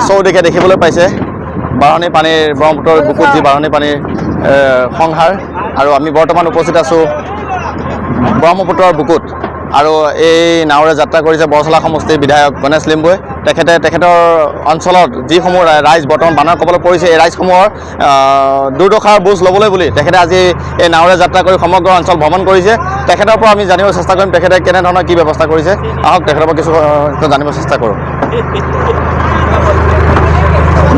চৌদিশে দেখিবলৈ পাইছে বাঢ়নী পানীৰ ব্ৰহ্মপুত্ৰৰ বুকুত যি বাঢ়নী পানীৰ সংহাৰ আৰু আমি বৰ্তমান উপস্থিত আছোঁ ব্ৰহ্মপুত্ৰৰ বুকুত আৰু এই নাৱেৰে যাত্ৰা কৰিছে বৰচলা সমষ্টিৰ বিধায়ক গণেশ লিম্বুৱে তেখেতৰ অঞ্চলত যিসমূহ ৰাইজ বৰ্তমান বানৰ কবলত পৰিছে এই ৰাইজসমূহৰ দুৰ্দশাৰ বুজ ল'বলৈ বুলি তেখেতে আজি এই নাৱেৰে যাত্ৰা কৰি সমগ্ৰ অঞ্চল ভ্ৰমণ কৰিছে তেখেতৰ পৰা আমি জানিব চেষ্টা কৰিম তেখেতে কেনেধৰণৰ কি ব্যৱস্থা কৰিছে আহক তেখেতৰ পৰা কিছু জানিব চেষ্টা কৰোঁ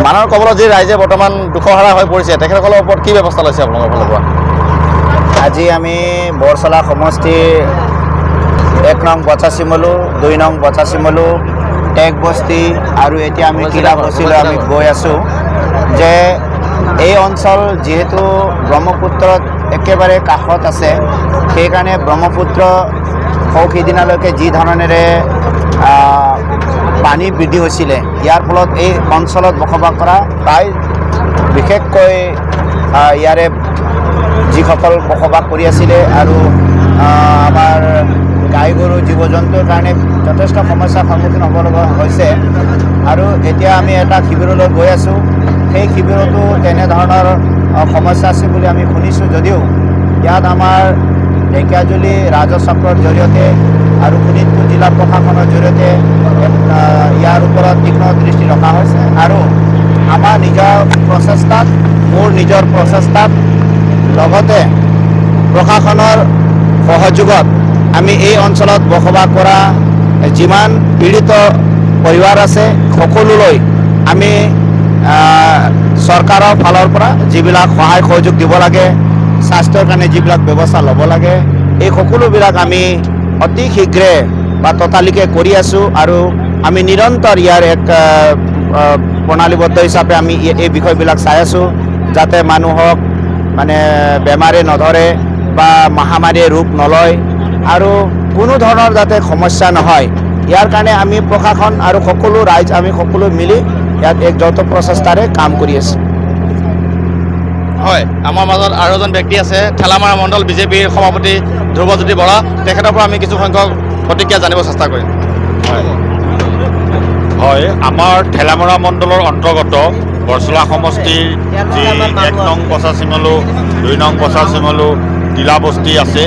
বানৰ কবলত যি ৰাইজে বৰ্তমান দুখহাৰা হৈ পৰিছে তেখেতসকলৰ ওপৰত কি ব্যৱস্থা লৈছে আপোনালোকৰ ফালৰ পৰা আজি আমি বৰচলা সমষ্টিৰ 1 নং বচাচিমলু 2 নং বচাচিমলু টেক বস্তি আৰু এতিয়া আমি কিলা বস্তিলৈ আমি গৈ আছোঁ যে এই অঞ্চল যেহেতু ব্ৰহ্মপুত্ৰত একেবাৰে কাষত আছে সেইকাৰণে ব্ৰহ্মপুত্ৰ সিদিনালৈকে যি ধৰণেৰে পানী বৃদ্ধি হৈছিলে ইয়াৰ ফলত এই অঞ্চলত বসবাস কৰা প্ৰায় বিশেষকৈ ইয়াৰে যিসকল বসবাস কৰি আছিলে আৰু আমাৰ গাই গৰু জীৱ জন্তুৰ কাৰণে যথেষ্ট সমস্যাৰ সন্মুখীন হ'ব লগা হৈছে আৰু এতিয়া আমি এটা শিবিৰলৈ গৈ আছোঁ সেই শিবিৰতো তেনেধৰণৰ সমস্যা আছে বুলি আমি শুনিছোঁ যদিও ইয়াত আমাৰ ঢেকীয়াজুলি ৰাজচক্ৰৰ জৰিয়তে আৰু শোণিতপুৰ জিলা প্ৰশাসনৰ জৰিয়তে ইয়াৰ ওপৰত তীক্ষ্ণ দৃষ্টি ৰখা হৈছে আৰু আমাৰ নিজৰ প্ৰচেষ্টাত মোৰ নিজৰ প্ৰচেষ্টাত লগতে প্ৰশাসনৰ সহযোগত আমি এই অঞ্চলত বসবাস কৰা যিমান পীড়িত পৰিবাৰ আছে সকলোলৈ আমি চৰকাৰৰ ফালৰ পৰা যিবিলাক সহায় সহযোগ দিব লাগে স্বাস্থ্যৰ কাৰণে যিবিলাক ব্যৱস্থা ল'ব লাগে এই সকলোবিলাক আমি অতি শীঘ্ৰে বা ততালিকে কৰি আছোঁ আৰু আমি নিৰন্তৰ ইয়াৰ এক প্ৰণালীবদ্ধ হিচাপে আমি এই বিষয়বিলাক চাই আছোঁ যাতে মানুহক মানে বেমাৰে নধৰে বা মহামাৰীয়ে ৰূপ নলয় আৰু কোনো ধৰণৰ যাতে সমস্যা নহয় ইয়াৰ কাৰণে আমি প্ৰশাসন আৰু সকলো ৰাইজ আমি সকলো মিলি ইয়াত এক যৌথ প্ৰচেষ্টাৰে কাম কৰি আছোঁ হয় আমাৰ মাজত আৰু এজন ব্যক্তি আছে ঠেলামাৰা মণ্ডল বিজেপিৰ সভাপতি ধ্ৰুৱজ্যোতি বৰা তেখেতৰ পৰা আমি কিছু সংখ্যক প্ৰতিক্ৰিয়া জানিব চেষ্টা কৰিম হয় আমাৰ ঠেলামৰা মণ্ডলৰ অন্তৰ্গত বৰচলা সমষ্টিৰ যি 1 নং বচাচিমলু 2 নং বচাচিমলু তিলা বস্তি আছে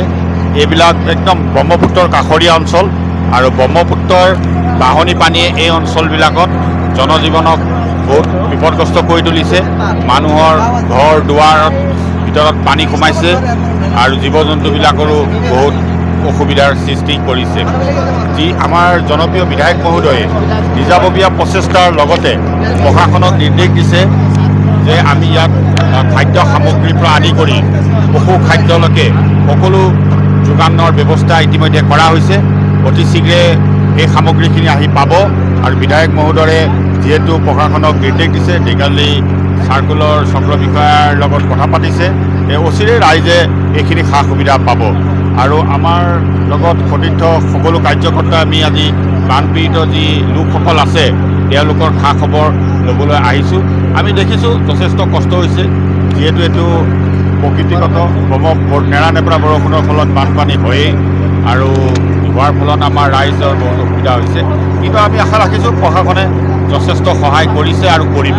এইবিলাক একদম ব্ৰহ্মপুত্ৰৰ কাষৰীয়া অঞ্চল আৰু ব্ৰহ্মপুত্ৰৰ বাঢ়নী পানীয়ে এই অঞ্চলবিলাকত জনজীৱনক বহুত বিপদগ্ৰস্ত কৰি তুলিছে মানুহৰ ঘৰ দুৱাৰৰ ভিতৰত পানী সোমাইছে আৰু জীৱ জন্তুবিলাকৰো বহুত অসুবিধাৰ সৃষ্টি কৰিছে যি আমাৰ জনপ্ৰিয় বিধায়ক মহোদয়ে নিজাববীয়া প্ৰচেষ্টাৰ লগতে প্ৰশাসনক নিৰ্দেশ দিছে যে আমি ইয়াত খাদ্য সামগ্ৰীৰ পৰা আদি কৰি পশু খাদ্যলৈকে সকলো যোগানৰ ব্যৱস্থা ইতিমধ্যে কৰা হৈছে অতি শীঘ্ৰে এই সামগ্ৰীখিনি আহি পাব আৰু বিধায়ক মহোদয়ে যিহেতু প্ৰশাসনক নিৰ্দেশ দিছে ঢেকীয়াজুলি চাৰ্কুলৰ চক্ৰ বিষয়াৰ লগত কথা পাতিছে অচিৰে ৰাইজে এইখিনি সা সুবিধা পাব আৰু আমাৰ লগত সতীৰ্থ সকলো কাৰ্যকৰ্তা আমি আজি বানপীড়িত যি লোকসকল আছে তেওঁলোকৰ খা খবৰ ল'বলৈ আহিছোঁ আমি দেখিছোঁ যথেষ্ট কষ্ট হৈছে যিহেতু এইটো প্ৰকৃতিগত নেৰানেপেৰা বৰষুণৰ ফলত বানপানী হয়েই আৰু হোৱাৰ ফলত আমাৰ ৰাইজৰ বহুত অসুবিধা হৈছে কিন্তু আমি আশা ৰাখিছোঁ প্ৰশাসনে যথেষ্ট সহায় কৰিছে আৰু কৰিব